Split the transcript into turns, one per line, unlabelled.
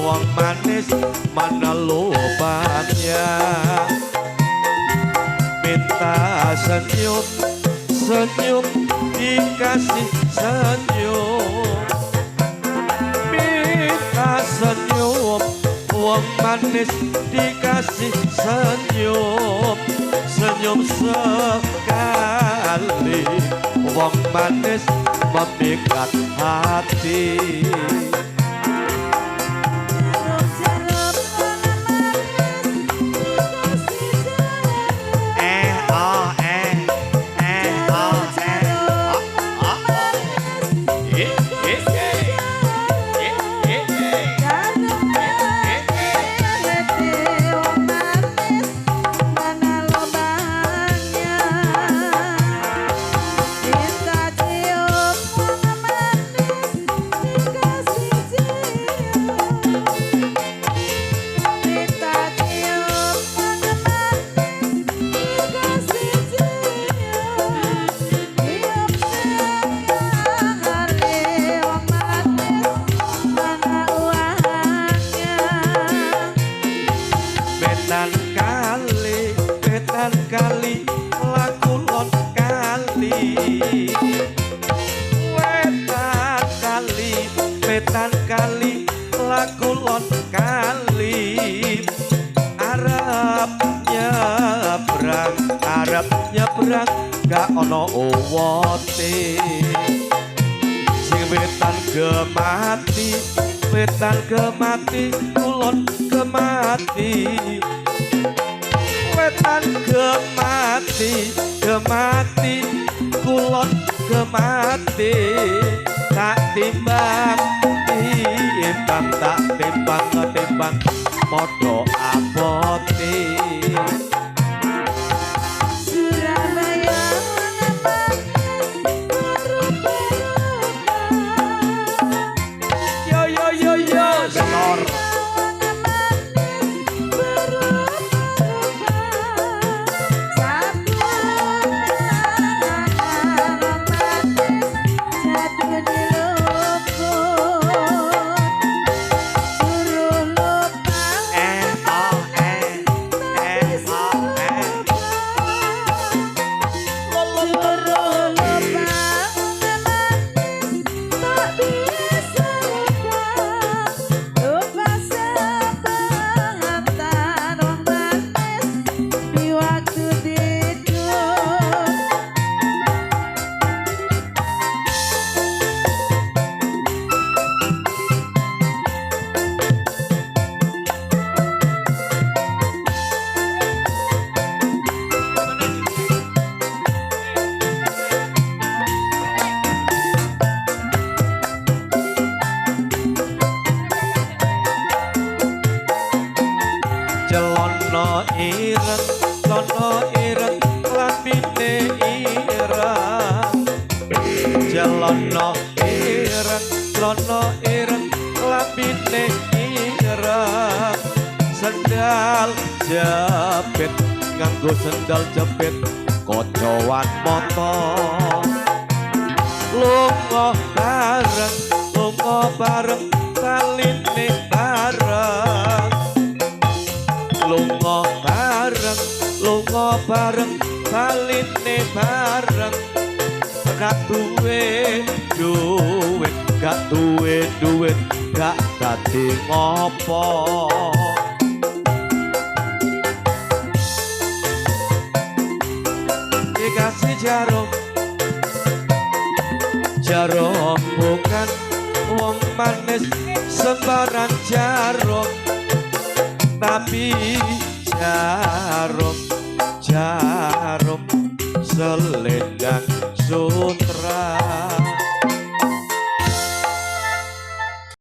wong manis mana lubangnya. Minta senyum, senyum dikasih senyum. Minta senyum, wong manis dikasih senyum. Senyum sekali, wong manis memikat hati. Wetan kali laku lon kali. Wetan kali laku lon kali. Arep nyebrang gak ono owote. Sing wetan gemati kulon gemati. Wetan gemati kulon gemati. Tak timbang podo abote. Senor lono ireng lambine ireng. Jalono ireng lambine ireng. Sendal jepit nganggo sendal jepit kocowan motor. Lunga bareng saline bareng. Lunga bareng saline bareng. Gak duwe duit gak dadi ngopo. Dikasih jarum bukan wong manis sembarang jarum, tapi jarum selendang sutra.